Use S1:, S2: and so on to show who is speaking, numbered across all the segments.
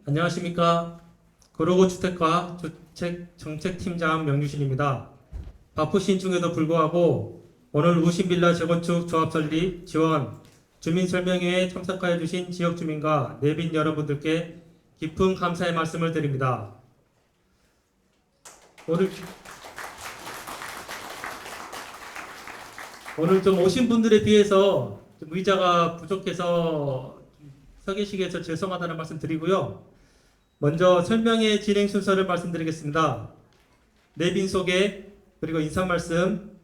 S1: 안녕하십니까. 구로구주택과 주택정책팀장 명유신입니다. 바쁘신 중에도 불구하고 오늘 우신빌라 재건축 조합 설립 지원 주민설명회에 참석하여 주신 지역주민과 내빈 여러분들께 깊은 감사의 말씀을 드립니다. 오늘 좀 오신 분들에 비해서 좀 의자가 부족해서 서 계시게 해서 죄송하다는 말씀 드리고요. 먼저 설명회 진행 순서를 말씀드리겠습니다. 내빈 소개, 그리고 인사 말씀,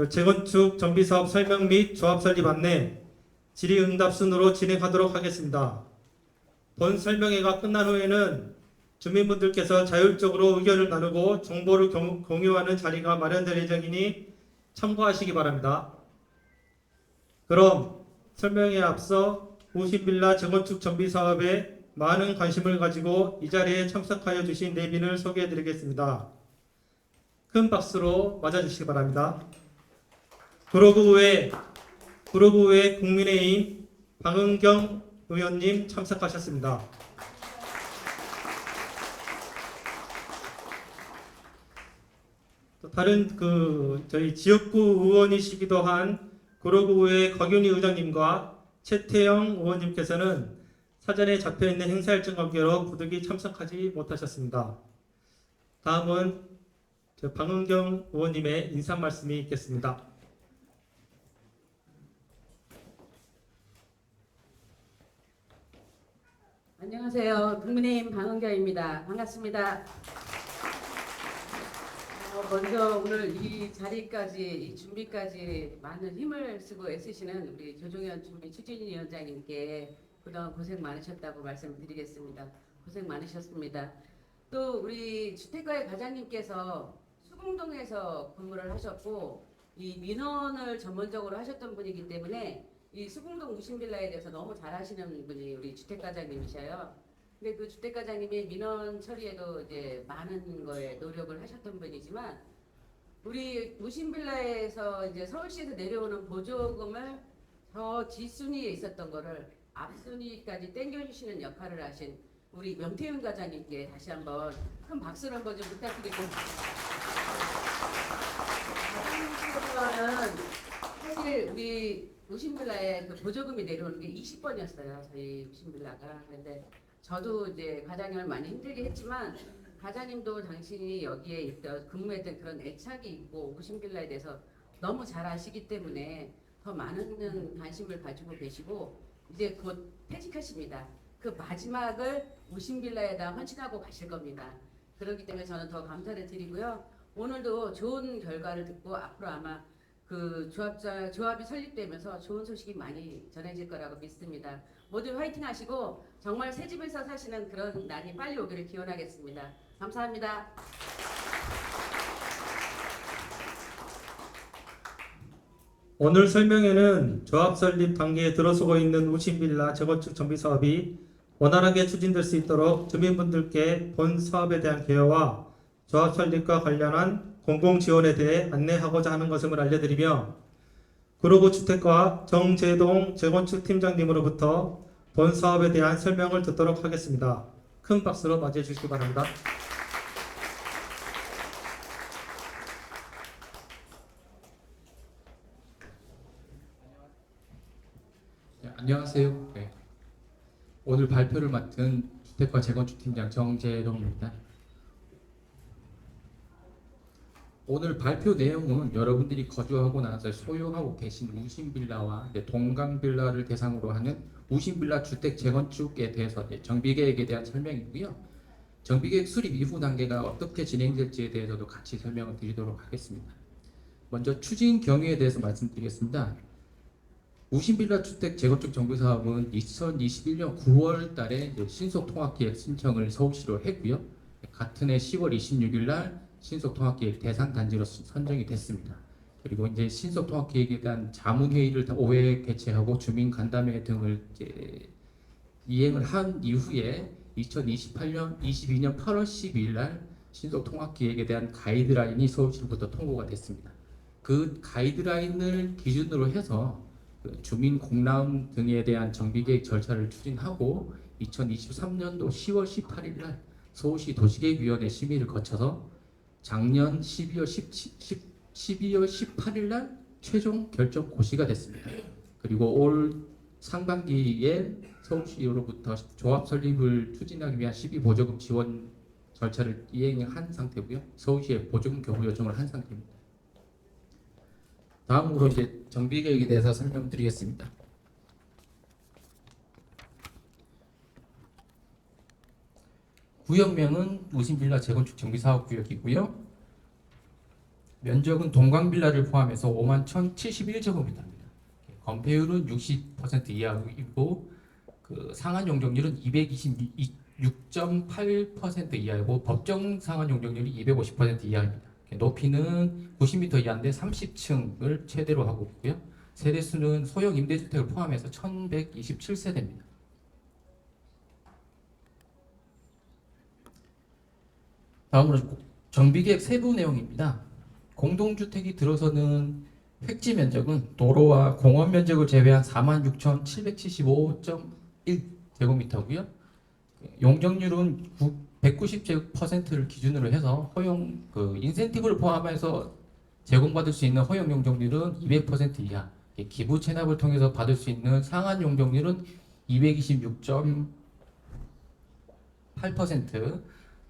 S1: 재건축 정비사업 설명 및 조합 설립 안내, 질의응답 순으로 진행하도록 하겠습니다. 본 설명회가 끝난 후에는 주민분들께서 자율적으로 의견을 나누고 정보를 공유하는 자리가 마련될 예정이니 참고하시기 바랍니다. 그럼 설명회에 앞서 우신빌라 재건축 정비사업에 많은 관심을 가지고 이 자리에 참석하여 주신 내빈을 소개해 드리겠습니다. 큰 박수로 맞아주시기 바랍니다. 구로구의 국민의힘 방은경 의원님 참석하셨습니다. 또 다른 저희 지역구 의원이시기도 한 구로구의 곽윤희 의장님과 최태영 의원님께서는 사전에 잡혀있는 행사 일정 관계로 부득이 참석하지 못하셨습니다. 다음은 방은경 의원님의 인사 말씀이 있겠습니다.
S2: 안녕하세요. 국민의힘 방은경입니다. 반갑습니다. 먼저 오늘 이 자리까지, 이 준비까지 많은 힘을 쓰고 애쓰시는 우리 조정현 준비 추진위원장님께 그동안 고생 많으셨다고 말씀드리겠습니다. 고생 많으셨습니다. 또 우리 주택가의 과장님께서 수궁동에서 근무를 하셨고 이 민원을 전문적으로 하셨던 분이기 때문에 이 수궁동 우신빌라에 대해서 너무 잘 아시는 분이 우리 주택과장님이셔요. 근데 그 주택과장님이 민원 처리에도 이제 많은 거에 노력을 하셨던 분이지만 우리 우신빌라에서 이제 서울시에서 내려오는 보조금을 저 뒷순위에 있었던 거를 앞순위까지 땡겨주시는 역할을 하신 우리 명태윤 과장님께 다시 한번 큰 박수를 한번 좀 부탁드리고 과장님께서는 사실 우리 우신빌라에 그 보조금이 내려오는 게 20번이었어요. 저희 우신빌라가. 근데 저도 이제 과장님을 많이 힘들게 했지만 과장님도 당신이 여기에 있던 근무했던 그런 애착이 있고 우신빌라에 대해서 너무 잘 아시기 때문에 더 많은 관심을 가지고 계시고 이제 곧 퇴직하십니다. 그 마지막을 우신빌라에다 헌신하고 가실 겁니다. 그렇기 때문에 저는 더 감사를 드리고요. 오늘도 좋은 결과를 듣고 앞으로 아마 그 조합이 설립되면서 좋은 소식이 많이 전해질 거라고 믿습니다. 모두 화이팅 하시고 정말 새 집에서 사시는 그런 날이 빨리 오기를 기원하겠습니다. 감사합니다.
S1: 오늘 설명회는 조합 설립 단계에 들어서고 있는 우신빌라 재건축 정비 사업이 원활하게 추진될 수 있도록 주민분들께 본 사업에 대한 개요와 조합 설립과 관련한 공공 지원에 대해 안내하고자 하는 것임을 알려드리며 구로구주택과 정재동 재건축 팀장님으로부터 본 사업에 대한 설명을 듣도록 하겠습니다. 큰 박수로 맞이해 주시기 바랍니다.
S3: 네, 안녕하세요. 네. 오늘 발표를 맡은 주택과 재건축팀장 정재동입니다. 오늘 발표 내용은 여러분들이 거주하고 나서 소유하고 계신 우신빌라와 동강빌라를 대상으로 하는 우신빌라 주택 재건축에 대해서 정비계획에 대한 설명이고요. 정비계획 수립 이후 단계가 어떻게 진행될지에 대해서도 같이 설명을 드리도록 하겠습니다. 먼저 추진 경위에 대해서 말씀드리겠습니다. 우신빌라 주택 재건축 정비사업은 2021년 9월 달에 신속통합계획 신청을 서울시로 했고요. 같은 해 10월 26일 날 신속통합계획 대상 단지로 선정이 됐습니다. 그리고 이제 신속통합계획에 대한 자문회의를 5회 개최하고 주민 간담회 등을 이행을 한 이후에 2022년 8월 12일 날 신속통합계획에 대한 가이드라인이 서울시로부터 통보가 됐습니다. 그 가이드라인을 기준으로 해서 주민 공람 등에 대한 정비계획 절차를 추진하고 2023년도 10월 18일 날 서울시 도시계획위원회 심의를 거쳐서 작년 12월 18일 날 최종 결정 고시가 됐습니다. 그리고 올 상반기에 서울시로부터 조합 설립을 추진하기 위한 시비 보조금 지원 절차를 이행한 상태고요. 서울시에 보조금 교부 요청을 한 상태입니다. 다음으로 이제 정비 계획에 대해서 설명드리겠습니다. 구역명은 무신빌라 재건축 정비사업구역이고요. 면적은 동강빌라를 포함해서 51,071제곱미터입니다. 건폐율은 60% 이하이고 상한 용적률은 226.8% 이하이고 법정 상한 용적률이 250% 이하입니다. 높이는 90m 이하인데 30층을 최대로 하고 있고요. 세대수는 소형 임대주택을 포함해서 1,127세대입니다. 다음으로 정비계획 세부 내용입니다. 공동주택이 들어서는 획지 면적은 도로와 공원 면적을 제외한 46,775.1제곱미터고요. 용적률은 190%를 기준으로 해서 허용 인센티브를 포함해서 제공받을 수 있는 허용 용적률은 200% 이하, 기부 체납을 통해서 받을 수 있는 상한 용적률은 226.8%,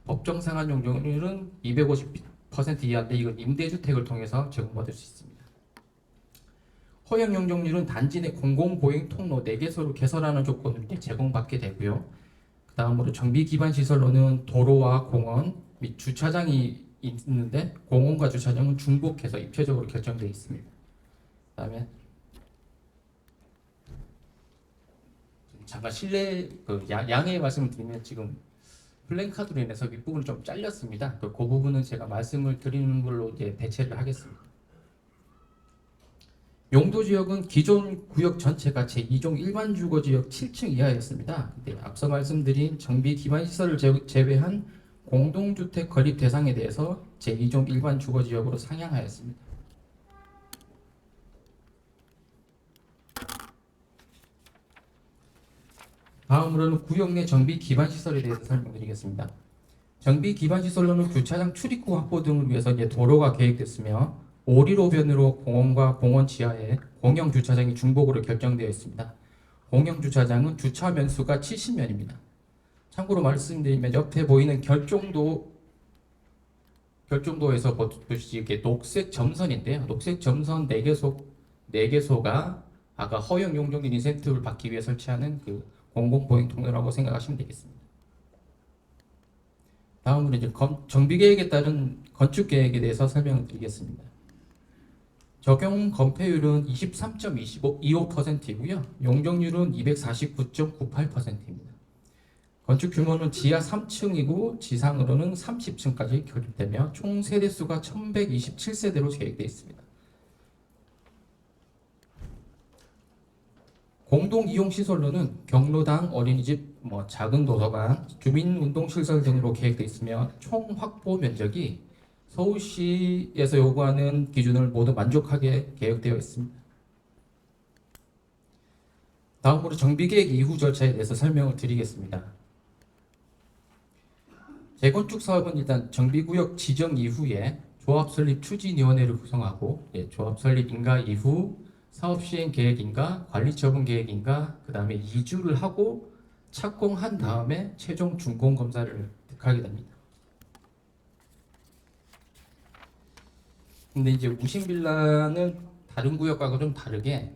S3: 법정 상한 용적률은 250% 이하인데 이건 임대주택을 통해서 제공받을 수 있습니다. 허용 용적률은 단지 내 공공보행 통로 4개소를 개설하는 조건으로 제공받게 되고요. 그 다음으로 정비 기반 시설로는 도로와 공원 및 주차장이 있는데 공원과 주차장은 중복해서 입체적으로 결정되어 있습니다. 그 다음에 잠깐 실내 양해 말씀을 드리면 지금 플랜카드로 인해서 윗부분이 좀 잘렸습니다. 그 부분은 제가 말씀을 드리는 걸로 이제 대체를 하겠습니다. 용도지역은 기존 구역 전체가 제2종 일반 주거지역 7층 이하였습니다. 근데 앞서 말씀드린 정비 기반 시설을 제외한 공동주택 건립 대상에 대해서 제2종 일반 주거지역으로 상향하였습니다. 다음으로는 구역 내 정비 기반 시설에 대해서 설명드리겠습니다. 정비 기반 시설로는 주차장 출입구 확보 등을 위해서 이제 도로가 계획됐으며 5.15변으로 공원과 공원 지하에 공영 주차장이 중복으로 결정되어 있습니다. 공영 주차장은 주차 면수가 70면입니다. 참고로 말씀드리면 옆에 보이는 결정도에서 보시기 이렇게 녹색 점선인데요. 녹색 점선 4개소가 아까 허용 용적률 인센티브를 받기 위해 설치하는 공공보행 통로라고 생각하시면 되겠습니다. 다음으로 이제 정비계획에 따른 건축계획에 대해서 설명을 드리겠습니다. 적용 건폐율은 23.25%이고요. 용적률은 249.98%입니다. 건축 규모는 지하 3층이고 지상으로는 30층까지 결립되며 총 세대수가 1,127세대로 계획되어 있습니다. 공동이용시설로는 경로당, 어린이집, 작은 도서관, 주민운동시설 등으로 계획되어 있으며 총 확보 면적이 서울시에서 요구하는 기준을 모두 만족하게 계획되어 있습니다. 다음으로 정비계획 이후 절차에 대해서 설명을 드리겠습니다. 재건축 사업은 일단 정비구역 지정 이후에 조합 설립 추진위원회를 구성하고 조합 설립 인가 이후 사업 시행 계획인가, 관리 처분 계획인가, 그 다음에 이주를 하고 착공한 다음에 최종 준공 검사를 하게 됩니다. 근데 이제 무신빌라는 다른 구역과는 좀 다르게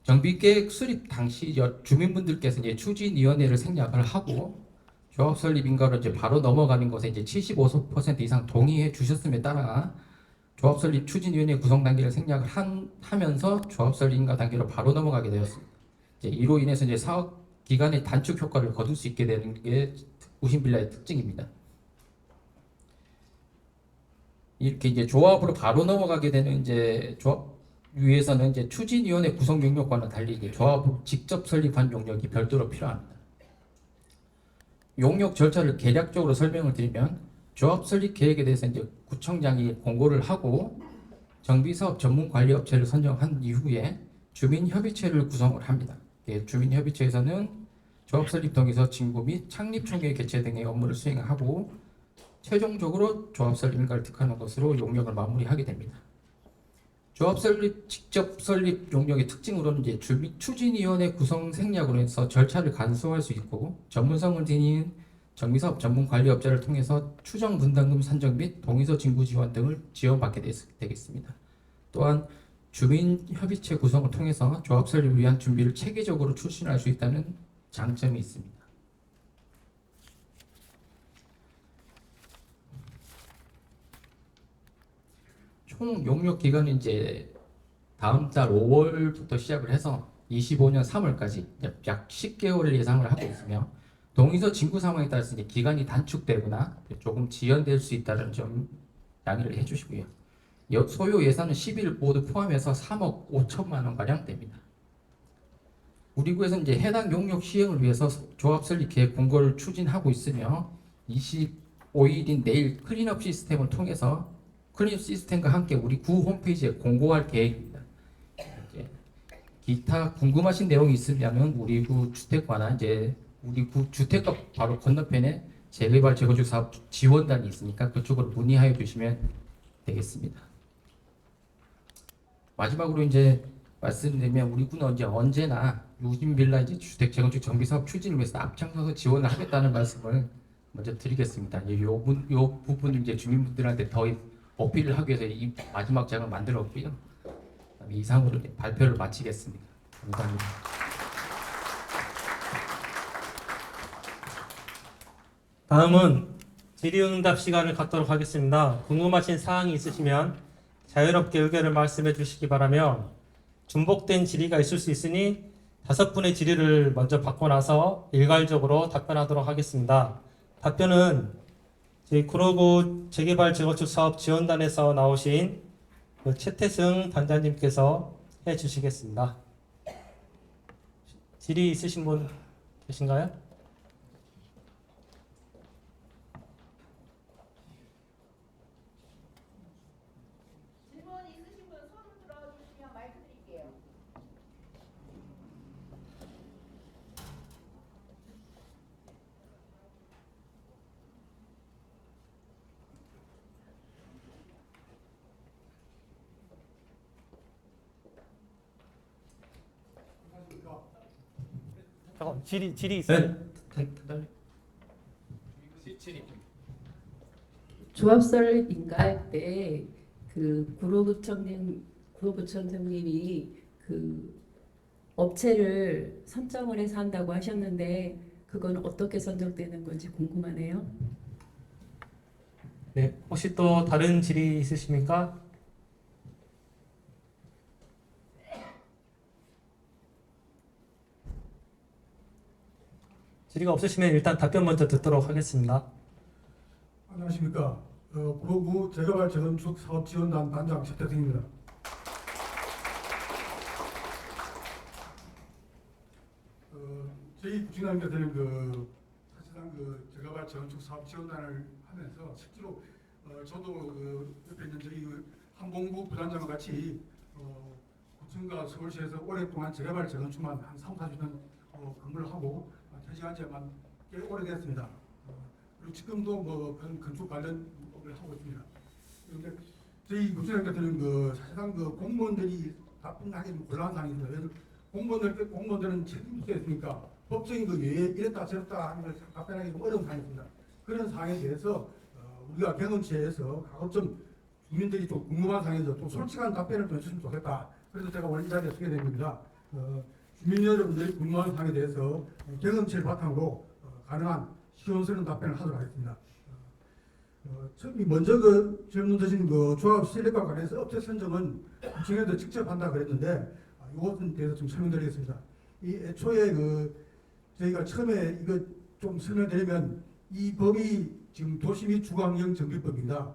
S3: 정비계획 수립 당시 주민분들께서 이제 추진위원회를 생략을 하고 조합 설립 인가로 이제 바로 넘어가는 것에 이제 75% 이상 동의해 주셨음에 따라 조합 설립 추진위원회 구성 단계를 생략을 하면서 조합 설립 인가 단계로 바로 넘어가게 되었습니다. 이로 인해서 이제 사업 기간의 단축 효과를 거둘 수 있게 되는 게 무신빌라의 특징입니다. 이렇게 이제 조합으로 바로 넘어가게 되는 이제 조합 위에서는 이제 추진위원회 구성 용역과는 달리 이제 조합 직접 설립한 용역이 별도로 필요합니다. 용역 절차를 개략적으로 설명을 드리면 조합 설립 계획에 대해서 이제 구청장이 공고를 하고 정비사업 전문 관리업체를 선정한 이후에 주민협의체를 구성을 합니다. 주민협의체에서는 조합 설립 동의서 진구 및 창립총회 개최 등의 업무를 수행하고 최종적으로 조합 설립인가를 득하는 것으로 용역을 마무리하게 됩니다. 조합 설립 직접 설립 용역의 특징으로는 이제 주민 추진위원회 구성 생략으로 해서 절차를 간소화할 수 있고 전문성을 지닌 정비사업 전문 관리업자를 통해서 추정 분담금 산정 및 동의서 진구 지원 등을 지원받게 되겠습니다. 또한 주민협의체 구성을 통해서 조합 설립을 위한 준비를 체계적으로 추진할 수 있다는 장점이 있습니다. 총 용역 기간은 이제 다음 달 5월부터 시작을 해서 25년 3월까지 약 10개월을 예상을 하고 있으며 동의서 진구 상황에 따라서 이제 기간이 단축되거나 조금 지연될 수 있다는 점 양해를 해주시고요. 소요 예산은 10일 모두 포함해서 3억 5천만 원 가량 됩니다. 우리 구에서는 이제 해당 용역 시행을 위해서 조합 설립 계획 공고를 추진하고 있으며 25일인 내일 클린업 시스템을 통해서 클린업 시스템과 함께 우리 구 홈페이지에 공고할 계획입니다. 이제 기타 궁금하신 내용이 있으면 우리 구 주택과나 이제 우리 구 주택가 바로 건너편에 재개발 재건축 사업 지원단이 있으니까 그쪽으로 문의하여 주시면 되겠습니다. 마지막으로 이제 말씀드리면 우리 구는 언제나 유진빌라 이제 주택 재건축 정비 사업 추진을 위해서 앞장서서 지원을 하겠다는 말씀을 먼저 드리겠습니다. 요 부분 이제 주민분들한테 더 어필을 하기 위해서 이 마지막 장을 만들었고요. 이상으로 발표를 마치겠습니다. 감사합니다.
S1: 다음은 질의응답 시간을 갖도록 하겠습니다. 궁금하신 사항이 있으시면 자유롭게 의견을 말씀해 주시기 바라며 중복된 질의가 있을 수 있으니 5분의 질의를 먼저 받고 나서 일괄적으로 답변하도록 하겠습니다. 답변은 저희 구로구 재개발 재건축 사업 지원단에서 나오신 최태승 단장님께서 해 주시겠습니다. 질의 있으신 분 계신가요?
S4: 질문 있으신 분 손 들어주시면 마이크 드릴게요.
S1: 잠깐 질의 있어요?
S2: 조합 설립 인가할 때 그 구로구청장님이 그 업체를 선정을 해서 한다고 하셨는데 그건 어떻게 선정되는 건지 궁금하네요.
S1: 네, 혹시 또 다른 질의 있으십니까? 질의가 없으시면 일단 답변 먼저 듣도록 하겠습니다.
S5: 안녕하십니까. 구로구 재개발 재건축 사업지원단 단장 최태승입니다. 저희 구청장님께서는 사실상 재개발 재건축 사업지원단을 하면서 실제로 저도 옆에 있는 저희 한봉구 부단장과 같이 구청과 서울시에서 오랫동안 재개발 재건축만 한 3, 40년 근무를 하고 퇴직한 지만 꽤 오래됐습니다. 그리고 지금도 건축 관련 업을 하고 있습니다. 그런데 저희 구청장님께서는 사실상 공무원들이 답변하기 곤란한 상황입니다. 그래서 공무원들은 책임이 있으니까 법적인 이랬다 저랬다 하는 걸 답변하기 좀 어려운 상황입니다. 그런 상황에 대해서 우리가 경험치에서 가급적 주민들이 좀 궁금한 상황에서 좀 솔직한 답변을 좀 해주시면 좋겠다. 그래서 제가 오늘 이 자리에 서게 됩니다. 주민 여러분들이 궁금한 사항에 대해서 경험치를 바탕으로 가능한 시원스러운 답변을 하도록 하겠습니다. 먼저 질문 드신 조합 설립과 관해서 업체 선정은 구청에서 직접 한다 그랬는데 이것에 대해서 좀 설명드리겠습니다. 이 애초에 저희가 처음에 이거 좀 설명드리면 이 법이 지금 도시 및 주거환경 정비법입니다.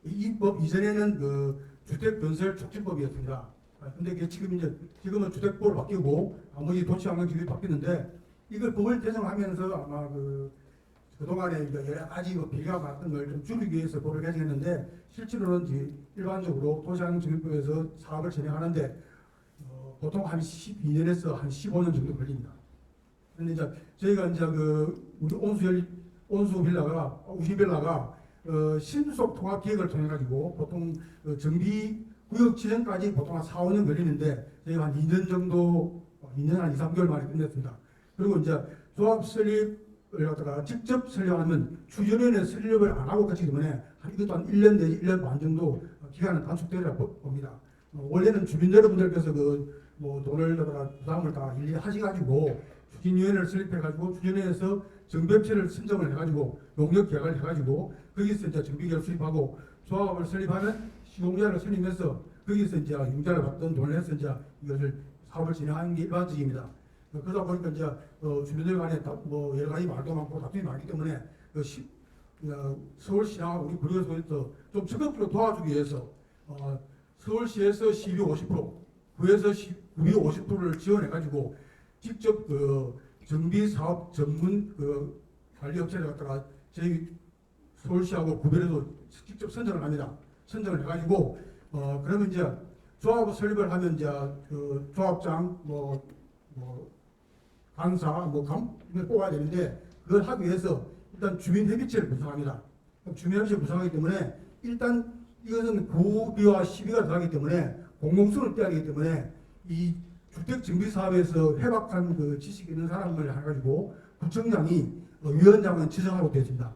S5: 이 법 이전에는 주택건설 촉진법이었습니다. 근데 이게 지금은 주택법으로 바뀌고 나머지 도시환경정비 바뀌는데 이걸 법을 개정하면서 아마 그동안에 여러 가지 비리가 많았던 걸 좀 줄이기 위해서 법을 개정했는데 실제로는 일반적으로 도시환경정비법에서 사업을 진행하는데 보통 한 12년에서 한 15년 정도 걸립니다. 그런데 이제 저희가 이제 그 우리 온수 빌라가 우시 빌라가 신속 통합 계획을 통해 가지고 보통 정비 구역 지정까지 보통 한 4, 5년 걸리는데 저희가 한 2년 정도 2년 한 2, 3개월 만에 끝냈습니다. 그리고 이제 조합 설립을 갖다가 직접 설립하면 추진위원회 설립을 안 하고 끝이기 때문에 이것도 한 1년 내지 1년 반 정도 기간은 단축되리라고 봅니다. 원래는 주민 여러분들께서 뭐 돈을 갖다가 부담을 다 일일이 하셔가지고 추진위원회를 설립해가지고 추진위원회에서 정비업체를 선정을 해가지고 용역 계약을 해가지고 거기서 이제 정비계를 수립하고 조합을 설립하면 시공자를 설립해서 거기서 이제 융자를 받던 돈을 해서 이제 이것을 사업을 진행하는 게 일반적입니다. 그러다 보니까 이제 주민들 간에 뭐 여러 가지 말도 많고 다툼이 많기 때문에 서울시랑 우리 구에서 좀 적극적으로 도와주기 위해서 서울시에서 시비 50%, 구에서 구비 50%를 지원해가지고 직접 정비 사업 전문 관리 업체를 갖다가 저희 서울시하고 구별해서 직접 선정을 합니다. 선정을 해가지고 그러면 이제 조합 설립을 하면 이제 조합장 뭐 간사 이걸 뽑아야 되는데 그걸 하기 위해서 일단 주민협의체를 구성합니다. 주민협의체를 구성하기 때문에 일단 이것은 구비와 시비가 들어가기 때문에 공공성을 떼야 하기 때문에 이 주택 정비 사업에서 해박한 지식 있는 사람을 해가지고 구청장이 위원장은 지정하고 되어 있습니다.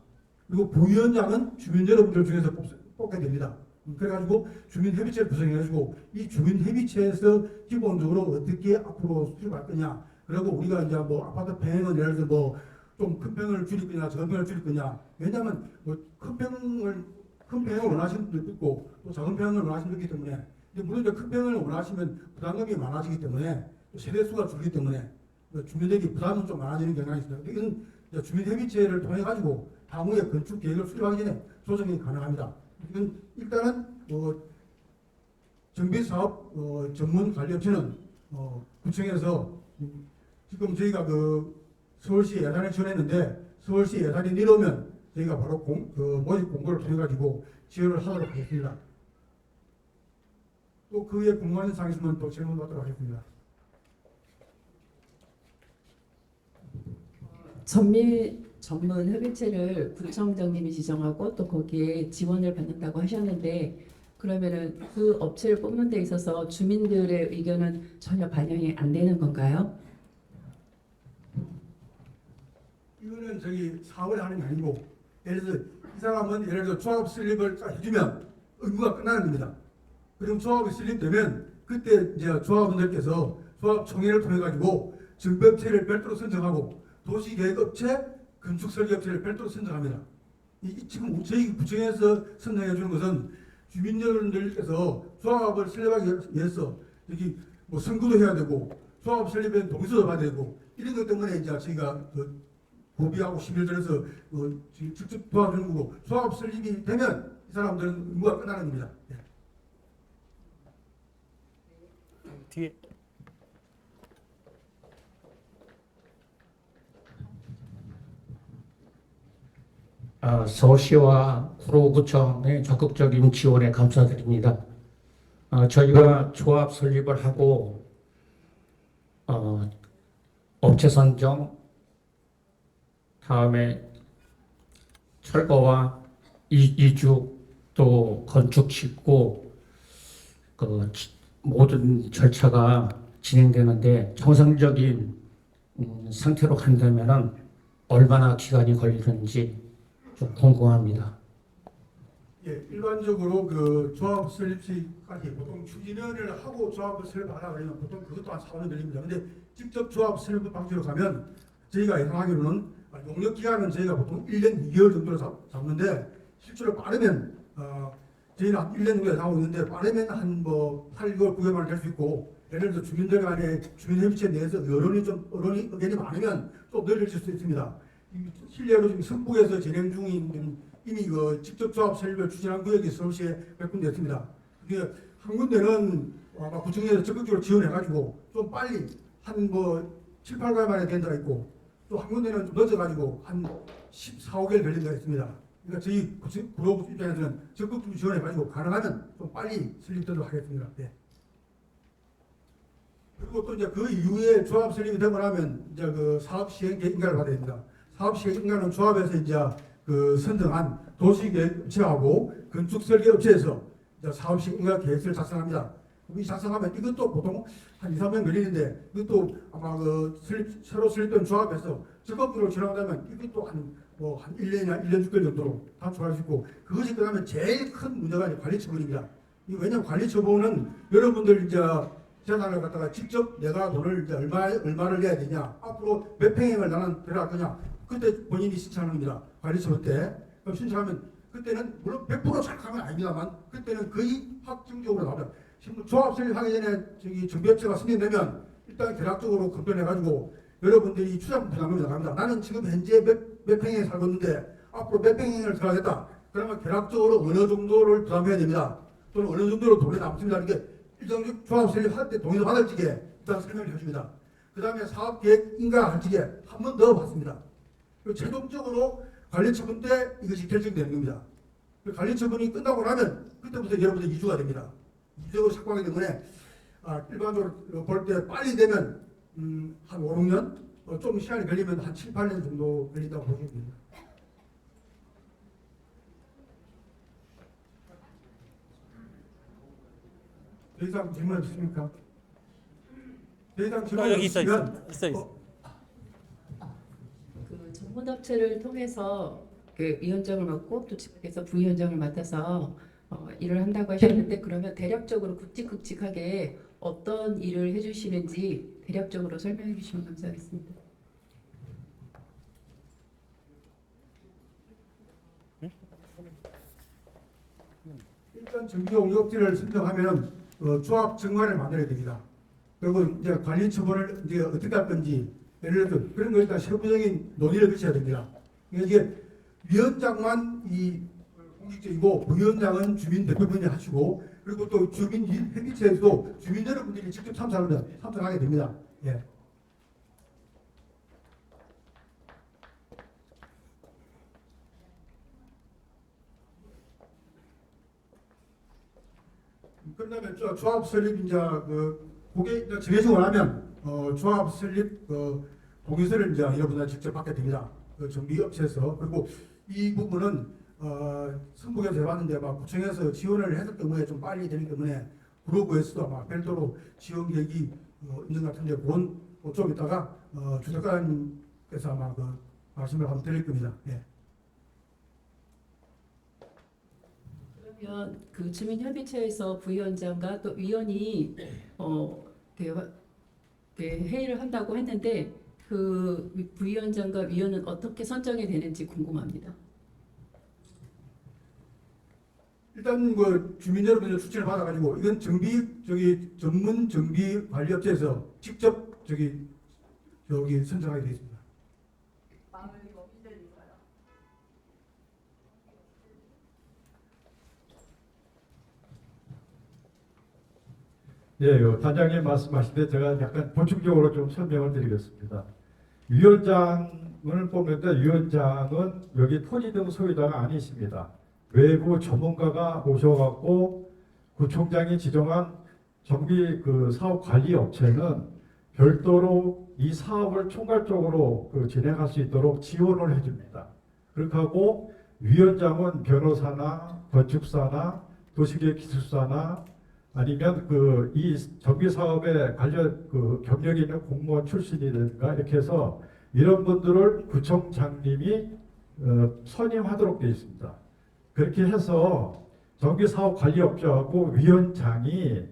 S5: 그리고 부위원장은 주민 여러분들 중에서 뽑게 됩니다. 그래가지고 주민협의체를 구성해가지고 이 주민협의체에서 기본적으로 어떻게 앞으로 수립할 거냐. 그리고 우리가 이제 뭐 아파트 평형은 예를 들어 뭐 좀 큰 평을 줄일 거냐, 작은 평을 줄일 거냐. 왜냐하면 뭐 큰 평을 원하시는 분도 있고 또 작은 평을 원하시는 분도 있기 때문에 물론 이제 큰 평을 원하시면 부담금이 많아지기 때문에 또 세대수가 줄기 때문에 주민들이 부담은 좀 많아지는 경향이 있습니다. 이건 주민협의체를 통해 가지고 향후에 건축 계획을 수립하기 전에 조정이 가능합니다. 이건 일단은 정비사업 전문 관리업체는 구청에서 지금 저희가 서울시 예산을 지원했는데 서울시 예산이 내려오면 저희가 바로 모집 공고를 통해 가지고 지원을 하도록 하겠습니다. 또 그 위에 궁금한 사항 있으면 또 질문 받도록 하겠습니다.
S6: 전문 협의체를 구청장님이 지정하고 또 거기에 지원을 받는다고 하셨는데 그러면은 그 업체를 뽑는 데 있어서 주민들의 의견은 전혀 반영이 안 되는 건가요?
S5: 이거는 저기 사업을 하는 게 아니고 예를 들어 이 사람은 예를 들어 조합 설립을 딱 해주면 의무가 끝나는 겁니다. 그럼 조합이 설립되면 그때 이제 조합원들께서 조합 총회를 통해 가지고 정비업체를 별도로 선정하고 도시계획업체, 건축설계업체를 별도로 선정합니다. 지금 저희 구청에서 선정해 주는 것은 주민 여러분들께서 조합을 설립하기 위해서 여기 뭐 선거도 해야 되고 조합 설립에 동의서도 받아야 되고 이런 것 때문에 이제 저희가 고비하고 시비를 들어서 직접 도와주는 거고 조합 설립이 되면 이 사람들은 의무가 끝나는 겁니다. 예.
S1: 뒤에
S7: 서울시와 구로구청의 적극적인 지원에 감사드립니다. 저희가 조합 설립을 하고 업체 선정, 다음에 철거와 이주 또 건축 짓고 모든 절차가 진행되는데 정상적인 상태로 간다면은 얼마나 기간이 걸리는지 좀 궁금합니다.
S5: 예, 일반적으로 조합 설립 시까지 보통 추진위원회를 하고 조합을 설립하라 그러면 보통 그것도 한 4년 걸립니다. 근데 직접 조합 설립 방식으로 가면 저희가 예상하기로는 용역 기간은 저희가 보통 1년 2개월 정도로 잡는데 실제로 빠르면 저희는 한 1년 정도 예상하고 있는데 빠르면 한 8개월 9개월만 될 수 있고 예를 들어 주민들 간에 주민협의체 내에서 의견이 많으면 또 늘릴 수 있습니다. 실례로 지금 성북에서 진행 중인 이미 직접 조합 설립을 추진한 구역이 서울시에 몇 군데 있습니다. 그게 한 군데는 아마 구청에서 적극적으로 지원해가지고 좀 빨리 한 7, 8개월 만에 된 데가 있고 또 한 군데는 좀 늦어가지고 한 14, 5개월 걸린 데가 있습니다. 그러니까 저희 구로구 입장에서는 적극적으로 지원해가지고 가능하면 좀 빨리 설립되도록 하겠습니다. 네. 그리고 또 이제 그 이후에 조합 설립이 되고 나면 이제 그 사업 시행 계획 인가를 받아야 됩니다. 사업 시행 인가는 조합에서 이제 그 선정한 도시계획 업체하고 건축 설계 업체에서 이제 사업 시행 인가 계획서를 작성합니다. 이 작성하면 이것도 보통 한 2, 3년 걸리는데 이것도 아마 그 새로 설립된 조합에서 적극적으로 진행하다면 이것도 한 1년이나 1년 6개월 정도로 단축할 수 있고 그것이 끝나면 제일 큰 문제가 이제 관리 처분입니다. 왜냐하면 관리 처분은 여러분들 이제 재산을 갖다가 직접 내가 돈을 이제 얼마를 내야 되냐 앞으로 몇 평형을 나는 들어갈 거냐 그때 본인이 신청하는 겁니다. 관리 처분 때. 그럼 신청하면 그때는 물론 100% 착한 건 아닙니다만 그때는 거의 확정적으로 나옵니다. 지금 조합 설립하기 전에 저기 정비업체가 승인되면 일단 계략적으로 검토해가지고 여러분들이 추자금 부담금이 나갑니다. 나는 지금 현재 몇 평에 살고 있는데 앞으로 몇 평을 들어가겠다. 그러면 계략적으로 어느 정도를 부담해야 됩니다. 또는 어느 정도로 돈이 남습니다. 이게 일정적 조합 설립할 때 동의를 받을 적에 일단 설명을 해줍니다. 그 다음에 사업계획 인가할 적에 한 번 더 받습니다. 그리고 최종적으로 관리처분 때 이것이 결정되는 겁니다. 관리처분이 끝나고 나면 그때부터 여러분들 이주가 됩니다. 이주가 착공하기 때문에 일반적으로 볼 때 빨리 되면 한 5, 6년 좀 시간이 걸리면 한 7, 8년 정도 걸린다고 보시면 됩니다. 더 이상 질문 없으십니까? 더 이상 질문
S1: 여기 있어.
S6: 그 전문업체를 통해서 그 위원장을 맡고 또 지역에서 부위원장을 맡아서 일을 한다고 하셨는데 그러면 대략적으로 굵직굵직하게 어떤 일을 해주시는지 대략적으로 설명해 주시면 감사하겠습니다.
S5: 일단 정비 용역지를 선정하면 조합 정관을 만들어야 됩니다. 그리고 이제 관리 처분을 이제 어떻게 할 건지 예를 들어서 그런 거 일단 세부적인 논의를 거쳐야 됩니다. 이게 위원장만 이 공식적이고 부위원장은 주민 대표분이 하시고 그리고 또 주민 협의체에서도 주민 여러분들이 직접 참석하게 됩니다. 예. 그다음에 조합 설립 이제 그게 이제 정해지고 나면 조합 설립 동의서를 이제 여러분들 직접 받게 됩니다. 정비업체에서. 그리고 이 부분은 선북에서 해봤는데 막 구청에서 지원을 했을 경우에 좀 빨리 되기 때문에 구로구에서도 아마 별도로 지원 계획이 있는 것 같은데 그좀 이따가 주택가님께서 아마 그 말씀을 한번 드릴 겁니다. 예.
S6: 그러면 그 주민협의체에서 부위원장과 또 위원이 회의를 한다고 했는데 그 부위원장과 위원은 어떻게 선정이 되는지 궁금합니다.
S5: 일단 그 주민 여러분들 추천을 받아가지고 이건 전문 정비 관리업체에서 직접 여기 선정하게 되어 있습니다.
S4: 마음을 어디들릴까요?
S8: 예, 단장님 말씀하신 데 제가 약간 보충적으로 좀 설명을 드리겠습니다. 위원장을 뽑는데 위원장은 여기 토지 등 소유자가 아니십니다. 외부 전문가가 오셔갖고 구청장이 지정한 정비 그 사업 관리 업체는 별도로 이 사업을 총괄적으로 진행할 수 있도록 지원을 해줍니다. 그렇게 하고 위원장은 변호사나 건축사나 도시계획 기술사나 아니면 이 정비 사업에 관련 경력이 있는 공무원 출신이든가 이렇게 해서 이런 분들을 구청장님이 선임하도록 되어 있습니다. 그렇게 해서 정비 사업 관리업체하고 위원장이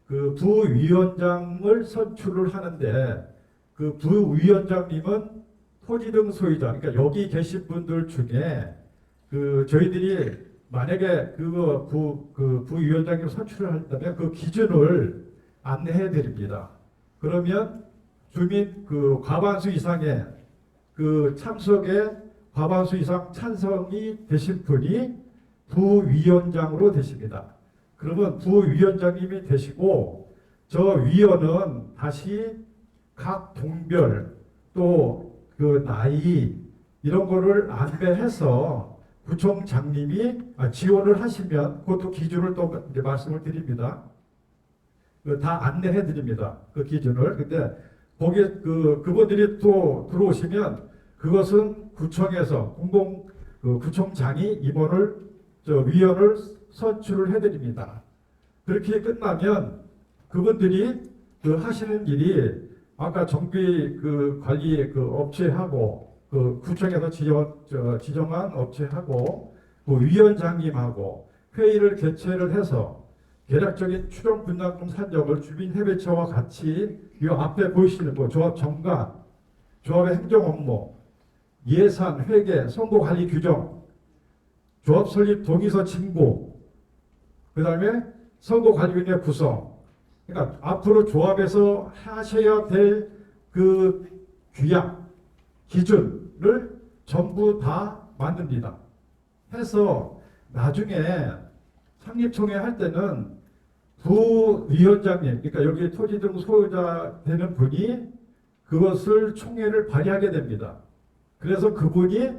S8: 그 부위원장을 선출을 하는데 그 부위원장님은 토지 등 소유자, 그러니까 여기 계신 분들 중에 저희들이 만약에 부위원장님 선출을 한다면 그 기준을 안내해 드립니다. 그러면 주민 과반수 이상의 참석에 과반수 이상 찬성이 되신 분이 부위원장으로 되십니다. 그러면 부위원장님이 되시고 저 위원은 다시 각 동별 또 나이 이런 거를 안배해서 구청장님이 지원을 하시면 그것도 기준을 또 이제 말씀을 드립니다. 다 안내해 드립니다. 그 기준을. 근데 거기에 그분들이 또 들어오시면 그것은 구청에서 구청장이 임원을 위원을 선출을 해 드립니다. 그렇게 끝나면 그분들이 하시는 일이 아까 정비 관리 업체하고 구청에서 지정한 업체하고 위원장님하고 회의를 개최를 해서 계략적인 추정 분담금 산정을 주민 협의체와 같이 이 앞에 보이시는 조합 정관, 조합의 행정 업무, 예산, 회계, 선고 관리 규정, 조합 설립 동의서 친구, 그 다음에 선거 관리위원회 구성. 그러니까 앞으로 조합에서 하셔야 될 규약, 기준을 전부 다 만듭니다. 해서 나중에 창립총회 할 때는 부위원장님, 그러니까 여기 토지 등 소유자 되는 분이 그것을 총회를 발의하게 됩니다. 그래서 그분이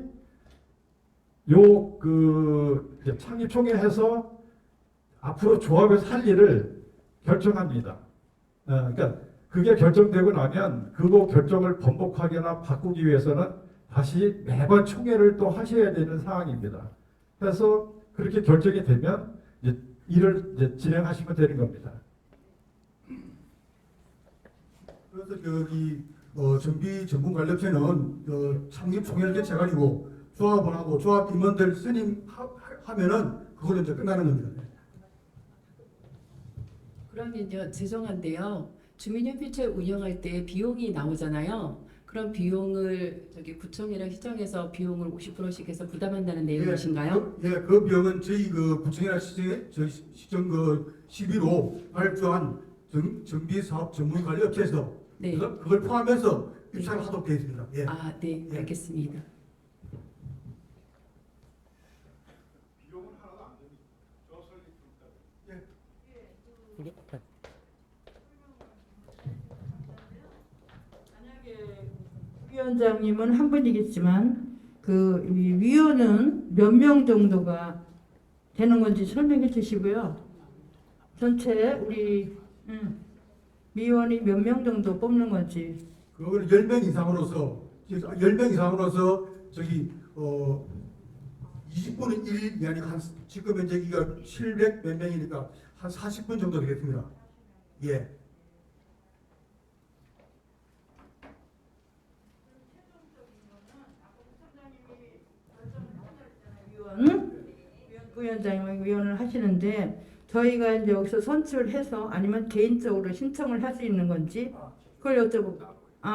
S8: 창립총회에서 앞으로 조합에서 할 일을 결정합니다. 그러니까 그게 결정되고 나면 그거 결정을 번복하거나 바꾸기 위해서는 다시 매번 총회를 또 하셔야 되는 상황입니다. 그래서 그렇게 결정이 되면 일을 진행하시면 되는 겁니다.
S5: 그래서 정비 전문관리업체는 창립총회를 개최해가지고 조합원하고 조합 임원들 선임하면은 그걸로 이제 끝나는 겁니다.
S6: 그러면요, 죄송한데요. 주민협의체 운영할 때 비용이 나오잖아요. 그럼 비용을 구청이랑 시청에서 비용을 50%씩 해서 부담한다는 내용이신가요?
S5: 그 비용은 저희 구청이나 시청 시비로 발표한 정비사업 전문관리업체에서
S6: 네.
S5: 그걸 포함해서 입찰을 하도록 되어 있습니다. 예.
S6: 아, 네,
S5: 예.
S6: 알겠습니다.
S9: 위원장님은 한 분이겠지만 이 위원은 몇 명 정도가 되는 건지 설명해 주시고요. 전체 우리 위원이 몇 명 정도 뽑는 건지.
S5: 그거는 10명 이상으로서 10명 이상으로서 20분의 1이 아니라 지금 현재 이가 700 몇 명이니까 한 40분 정도 되겠습니다. 예.
S9: 부위원장님이 위원을 하시는데 저희가 이제 여기서 선출해서 아니면 개인적으로 신청을 할 수 있는 건지 그걸 여쭤보고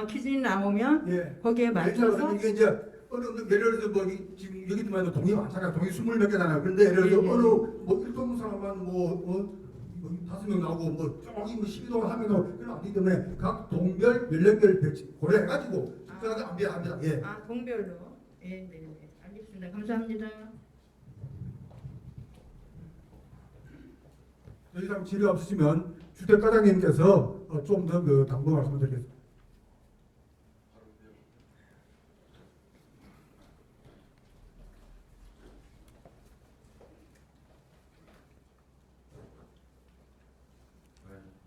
S9: 기준이 나오면
S5: 예.
S9: 거기에 맞춰서
S5: 이게 이제 예를 들어서 지금 여기만 해도 동이 많잖아요. 동이 20몇 개잖아요. 그런데 예를 들어서 일동 사람만 5명 나오고 저기 12동 하면 그건 아니기 때문에 각 동별 연령별 배치 고려해가지고 특별하게 안배합니다. 예.
S9: 동별로. 네. 알겠습니다. 감사합니다.
S5: 더 이상 질의 없으시면 주택과장님께서 좀 더 당부 말씀을 드리겠습니다.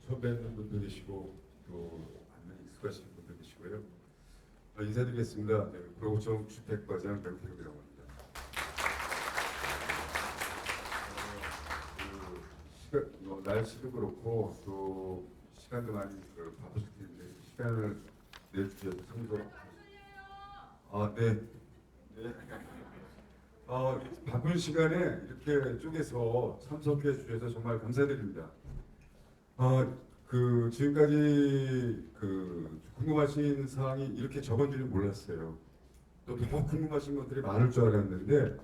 S10: 처음 뵙는 분들이시고 또 많이 익숙하신 분들이시고요. 인사드리겠습니다. 구로구청 주택과장 명태급이라고 합니다. 날씨도 그렇고 또 시간도 많이 바쁘실 텐데 시간을 내주셔서 참석. 네. 바쁜 시간에 이렇게 쪼개서 참석해 주셔서 정말 감사드립니다. 지금까지 궁금하신 사항이 이렇게 적은 줄은 몰랐어요. 또 더 궁금하신 것들이 많을 줄 알았는데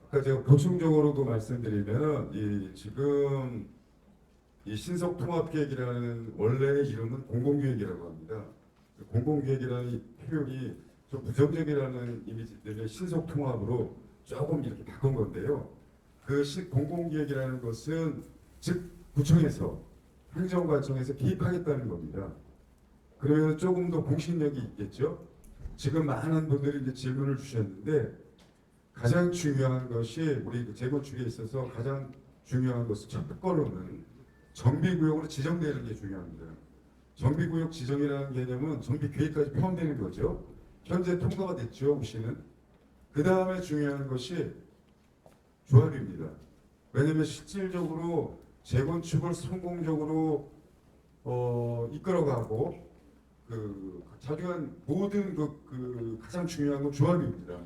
S10: 아까 제가 보충적으로도 말씀드리면 지금 이 신속통합계획이라는 원래의 이름은 공공기획이라고 합니다. 공공기획이라는 표현이 좀 부정적이라는 이미지 때문에 신속통합으로 조금 이렇게 바꾼 건데요. 공공기획이라는 것은 즉 구청에서 행정관청에서 개입하겠다는 겁니다. 그러면 조금 더 공신력이 있겠죠. 지금 많은 분들이 이제 질문을 주셨는데 가장 중요한 것이 우리 재건축에 있어서 가장 중요한 것은 첫 번째로는 정비구역으로 지정되는 게 중요합니다. 정비구역 지정이라는 개념은 정비계획까지 포함되는 거죠. 현재 통과가 됐죠, 우시는. 그 다음에 중요한 것이 조합입니다. 왜냐하면 실질적으로 재건축을 성공적으로 이끌어가고 자중한 모든 가장 중요한 건 조합입니다.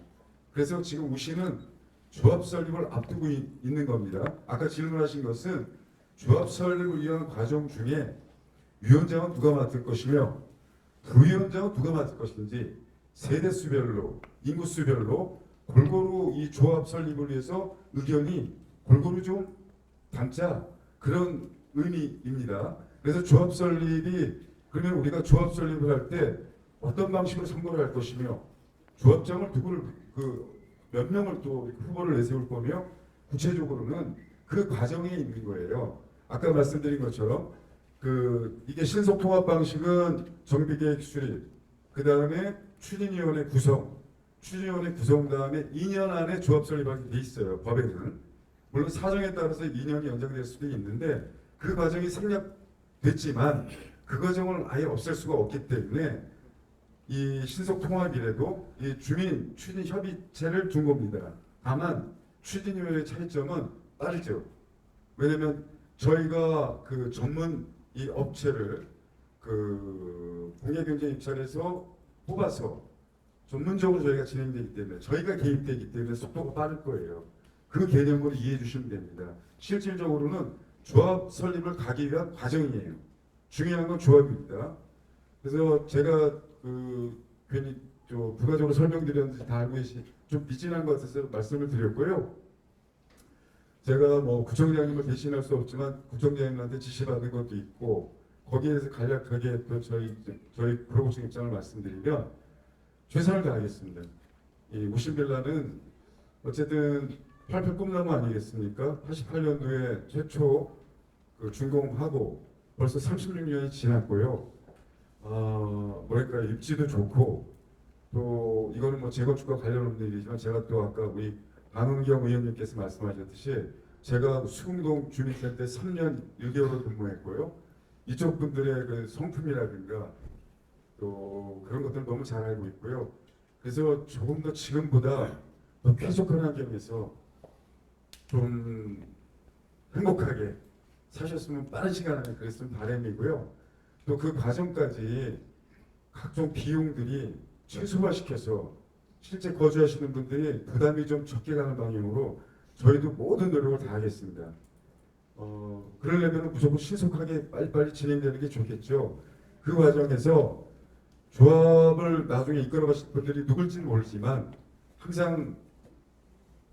S10: 그래서 지금 우시는 조합 설립을 앞두고 있는 겁니다. 아까 질문하신 것은 조합 설립을 위한 과정 중에 위원장은 누가 맡을 것이며 부위원장은 누가 맡을 것인지 세대수별로 인구수별로 골고루 이 조합 설립을 위해서 의견이 골고루 좀 담자 그런 의미입니다. 그래서 조합 설립이 그러면 우리가 조합 설립을 할 때 어떤 방식으로 선거를 할 것이며 조합장을 몇 명을 또 후보를 내세울 거며 구체적으로는 그 과정에 있는 거예요. 아까 말씀드린 것처럼 이게 신속 통합 방식은 정비계획 수립, 그 다음에 추진위원회 구성 다음에 2년 안에 조합 설립하게 돼 있어요. 법에는. 물론 사정에 따라서 2년이 연장될 수도 있는데 그 과정이 생략됐지만 그 과정을 아예 없앨 수가 없기 때문에 이 신속 통합이라도 이 주민 추진 협의체를 둔 겁니다. 다만 추진위원회 차이점은 빠르죠. 왜냐하면 저희가 전문 이 업체를 공개경쟁 입찰에서 뽑아서 전문적으로 저희가 진행되기 때문에 저희가 개입되기 때문에 속도가 빠를 거예요. 그 개념으로 이해해 주시면 됩니다. 실질적으로는 조합 설립을 가기 위한 과정이에요. 중요한 건 조합입니다. 그래서 제가 괜히 부가적으로 설명드렸는지 다 알고 좀 미진한 것 같아서 말씀을 드렸고요. 제가 구청장님을 대신할 수 없지만 구청장님한테 지시받은 것도 있고 거기에 대해서 간략하게 또 저희 구로구청 입장을 말씀드리면 최선을 다하겠습니다. 이 우신빌라는 어쨌든 88 꿈나무 아니겠습니까? 88년도에 최초 준공하고 벌써 36년이 지났고요. 입지도 좋고 또 이거는 재건축과 관련 없는 일이지만 제가 또 아까 우리 안은경 의원님께서 말씀하셨듯이 제가 수궁동 주민센터 3년 1개월을 근무했고요. 이쪽 분들의 성품이라든가 또 그런 것들 너무 잘 알고 있고요. 그래서 조금 더 지금보다 더 쾌적한 환경에서 좀 행복하게 사셨으면 빠른 시간 안에 그랬으면 바람이고요. 또 그 과정까지 각종 비용들이 최소화시켜서 실제 거주하시는 분들이 부담이 좀 적게 가는 방향으로 저희도 모든 노력을 다하겠습니다. 그러려면 무조건 신속하게 빨리빨리 진행되는 게 좋겠죠. 그 과정에서 조합을 나중에 이끌어가실 분들이 누굴지는 모르지만 항상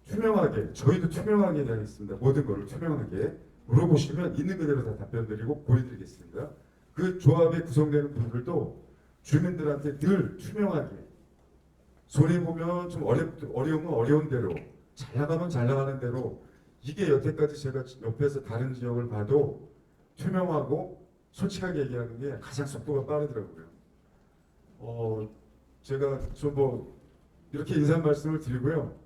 S10: 투명하게 저희도 투명하게 하겠습니다. 모든 것을 투명하게 물어보시면 있는 그대로 다 답변드리고 보여드리겠습니다. 그 조합에 구성되는 분들도 주민들한테 늘 투명하게 손해 보면 좀 어려우면 어려운 대로 잘 나가면 잘 나가는 대로 이게 여태까지 제가 옆에서 다른 지역을 봐도 투명하고 솔직하게 얘기하는 게 가장 속도가 빠르더라고요. 제가 좀 이렇게 인사 말씀을 드리고요.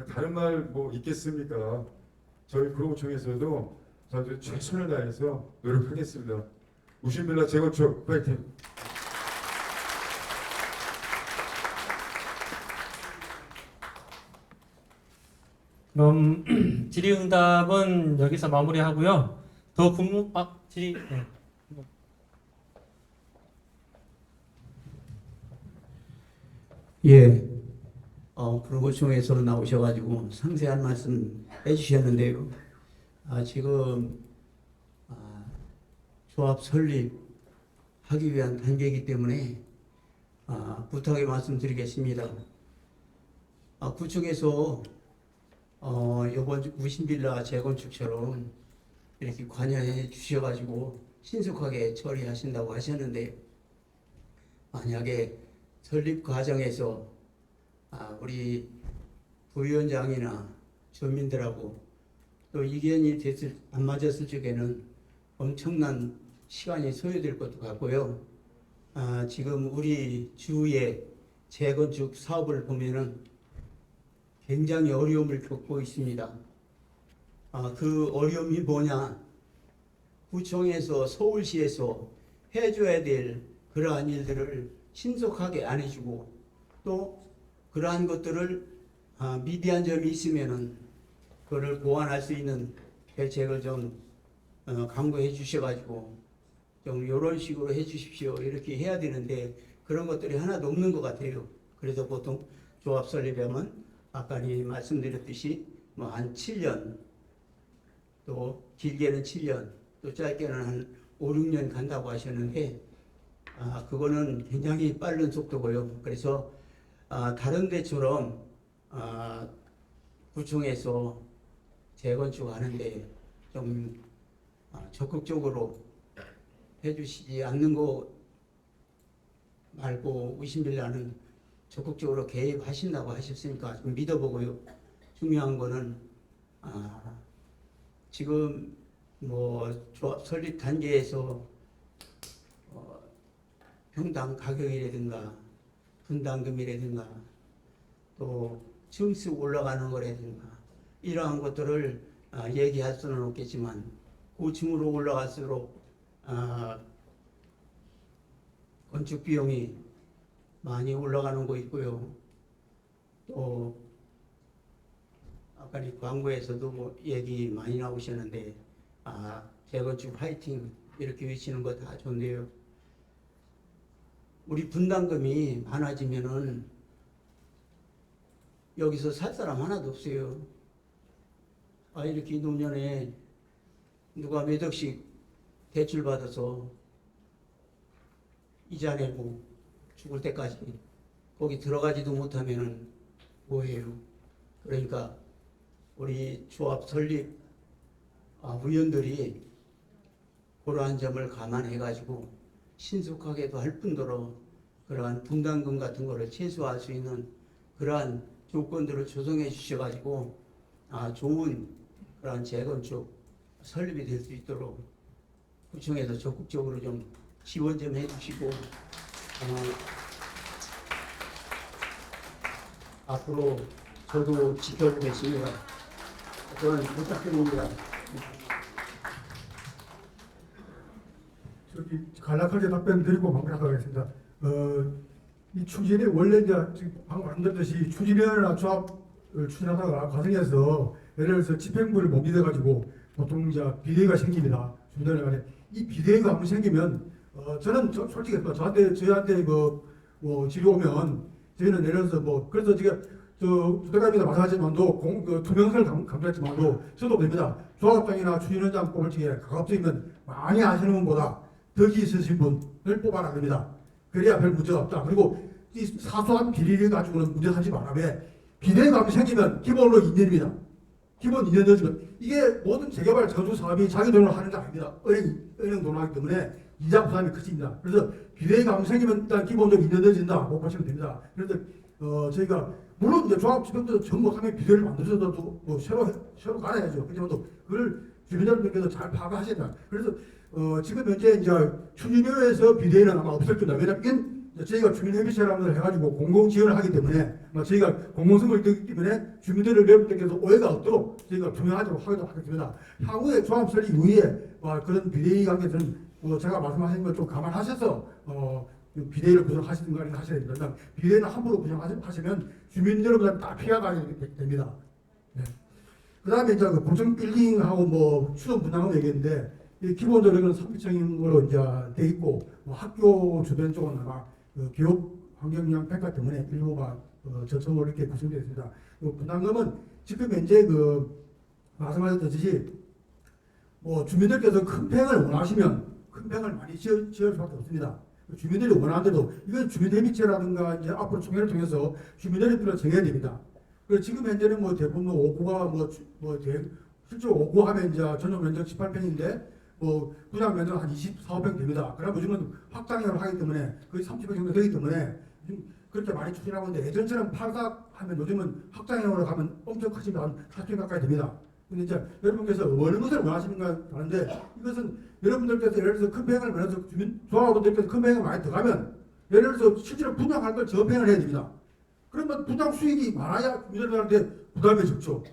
S10: 다른 말 있겠습니까? 저희 구로구청에서도 저희 최선을 다해서 노력하겠습니다. 우신빌라 재건축 파이팅!
S1: 그럼 질의응답은 여기서 마무리하고요. 더 질의. 네.
S11: 예, 구로구청에서 나오셔가지고 상세한 말씀 해주셨는데요. 지금 조합 설립하기 위한 단계이기 때문에 부탁의 말씀드리겠습니다. 구청에서 이번 우신빌라 재건축처럼 이렇게 관여해 주셔가지고 신속하게 처리하신다고 하셨는데 만약에 설립 과정에서 우리 부위원장이나 주민들하고 또 의견이 안 맞았을 적에는 엄청난 시간이 소요될 것도 같고요. 지금 우리 주위의 재건축 사업을 보면은 굉장히 어려움을 겪고 있습니다. 그 어려움이 뭐냐? 구청에서 서울시에서 해줘야 될 그러한 일들을 신속하게 안 해주고 또 그러한 것들을 미비한 점이 있으면은 그거를 보완할 수 있는 대책을 좀 강구해 주셔가지고 좀 이런 식으로 해 주십시오 이렇게 해야 되는데 그런 것들이 하나도 없는 것 같아요. 그래서 보통 조합 설립하면 아까 말씀드렸듯이 뭐 한 7년 또 길게는 7년 또 짧게는 한 5, 6년 간다고 하셨는데 그거는 굉장히 빠른 속도고요. 그래서 다른 데처럼 구청에서 재건축하는데 좀 적극적으로 해주시지 않는 거 말고 우신빌라는 적극적으로 개입하신다고 하셨으니까 좀 믿어보고요. 중요한 거는 지금 뭐 조합 설립 단계에서 평당 가격이라든가 분담금이라든가 또 층수 올라가는 거라든가 이러한 것들을 얘기할 수는 없겠지만 고층으로 올라갈수록 건축 비용이 많이 올라가는 거 있고요. 또 아까 광고에서도 뭐 얘기 많이 나오셨는데 재건축 화이팅 이렇게 외치는 거 다 좋은데요. 우리 분담금이 많아지면은 여기서 살 사람 하나도 없어요. 이렇게 노년에 누가 몇 억씩 대출 받아서 이자 내고 죽을 때까지 거기 들어가지도 못하면은 뭐해요. 그러니까 우리 조합 설립 위원들이 그러한 점을 감안해 가지고 신속하게도 할 뿐더러 그러한 분담금 같은 거를 최소화할 수 있는 그러한 조건들을 조성해 주셔 가지고 좋은 그러한 재건축 설립이 될 수 있도록 구청에서 적극적으로 좀 지원 좀 해주시고 앞으로 저도 지켜보겠습니다. 그건 부탁드립니다.
S5: 저기 간략하게 답변 드리고 마무리하겠습니다. 이 추진이 원래 이제 지금 방금 말씀드렸듯이 추진위원회나 조합을 추진하다가 과정에서 예를 들어서 집행부를 못 믿어가지고 보통 이제 비대위가 생깁니다. 주민들 간에 이 비대위가 한번 생기면 저는 솔직히 저희한테 뭐 지료 오면 저희는 예를 들어서 뭐 그래서 지금 부대감이나 마찬가지지만도 투명성을 강조했지만도 저도 됩니다. 조합장이나 추진위원장 뽑을 적에 가급적이면 많이 아시는 분보다 덕이 있으신 분을 뽑아라 됩니다. 그래야 별 문제가 없다. 그리고 이 사소한 비리를 가지고는 문제 삼지 말아야 비대위가 한번 생기면 기본으로 2년입니다. 기본 2년 전이면 이게 모든 재개발 저주 사업이 자기 돈으로 하는 게 아닙니다. 은행 돈으로 하기 때문에 이자 부담이 크집니다. 그래서 비대위가 한번 생기면 일단 기본적으로 2년 전진다. 못 보시면 됩니다. 그래서 저희가 물론 이제 조합 집행도 전 못하면 비대위를 만들어서도 뭐 새로 갈아야죠. 그렇지만 또 그걸 주민들께서 잘 파악하셔야 된다. 그래서 지금 현재 이제 추진위원회에서 비대위는 아마 없을 겁니다. 왜냐하면 저희가 주민협의체라는 걸 해가지고 공공 지원을 하기 때문에 저희가 공공성을 있기 때문에 주민들을 여러분들께서 오해가 없도록 저희가 투명하도록 하도록 하겠습니다. 향후에 조합 설립 이후에 그런 비대위 관계들은 제가 말씀하신 걸 좀 감안하셔서 비대위를 구성하시는 거 하셔야 됩니다. 비대위는 함부로 구성하시면 주민 여러분들 다 피해가 가게 됩니다. 네. 그 다음에 이제 고층 빌딩하고 뭐 추정 분양을 얘기했는데 기본적으로는 상비층으로 이제 돼 있고 학교 주변 쪽은 아마 교육 환경영 평가 때문에 일부가 저층으로 이렇게 구성되어 있습니다. 분담금은 지금 현재 말씀하셨듯이 뭐 주민들께서 큰 평을 원하시면 큰 평을 많이 지을 수밖에 없습니다. 주민들이 원하는데도 이건 주민협의체라든가 이제 앞으로 총회를 통해서 주민들의 필요를 정해야 됩니다. 그래서 지금 현재는 뭐 대부분 5구가 실제로 5구 하면 이제 전용 면적 18평인데 분양 면적 한 24평 됩니다. 그러면 요즘은 확장형을 하기 때문에 거의 30평 정도 되기 때문에 그렇게 많이 추진하고 있는데 예전처럼 8각 하면 요즘은 확장형으로 가면 엄청 크지만 한 40평 가까이 됩니다. 근데 이제 여러분께서 어느 것을 원하시는가 하는데 이것은 여러분들께서 예를 들어서 큰 평을 원해서 조합원들께서 큰 평을 많이 들어가면 예를 들어서 실제로 분양할 걸 저평을 해야 됩니다. 그러면 분양 수익이 많아야 주민들한테 부담이 적죠.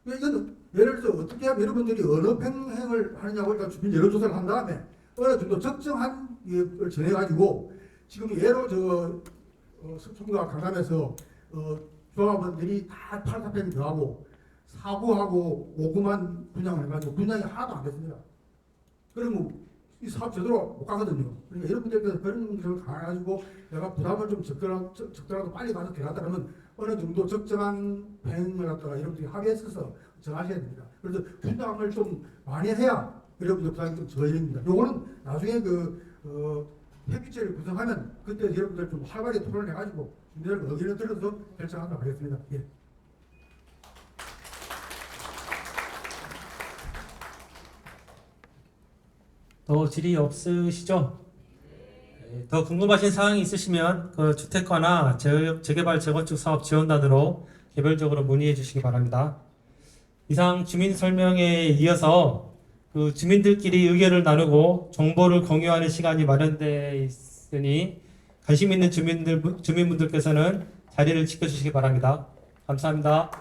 S5: 이건 예를 들어서 어떻게 하면 여러분들이 어느 평행을 하느냐고 일단 주민 여론조사를 한 다음에 어느 정도 적정한 걸 정해가지고 지금 예로 서촌과 강남에서 조합원들이 다 8사평 더하고 4구하고 5구만 분양을 해가지고 분양이 하나도 안 됐습니다. 그러면 이 사업 제대로 못 가거든요. 그러니까 여러분들께서 그런 걸 가가지고 내가 부담을 좀 적더라도 빨리 가서 되겠다 그러면 어느 정도 적정한 평을 갖다가 여러분들이 합의했어서 정하셔야 됩니다. 그래서 분양을 좀 많이 해야 여러분들 부담이 좀 적어집니다. 요거는 나중에 협의체를 구성하면 그때 여러분들 좀 활발하게 토론을 해가지고 준비를 의견을 들어서 결정하도록 하겠습니다. 예.
S1: 더 질의 없으시죠? 네, 더 궁금하신 사항이 있으시면 그 주택가나 재개발 재건축 사업 지원단으로 개별적으로 문의해 주시기 바랍니다. 이상 주민 설명에 이어서 그 주민들끼리 의견을 나누고 정보를 공유하는 시간이 마련되어 있으니 관심 있는 주민분들께서는 자리를 지켜주시기 바랍니다. 감사합니다.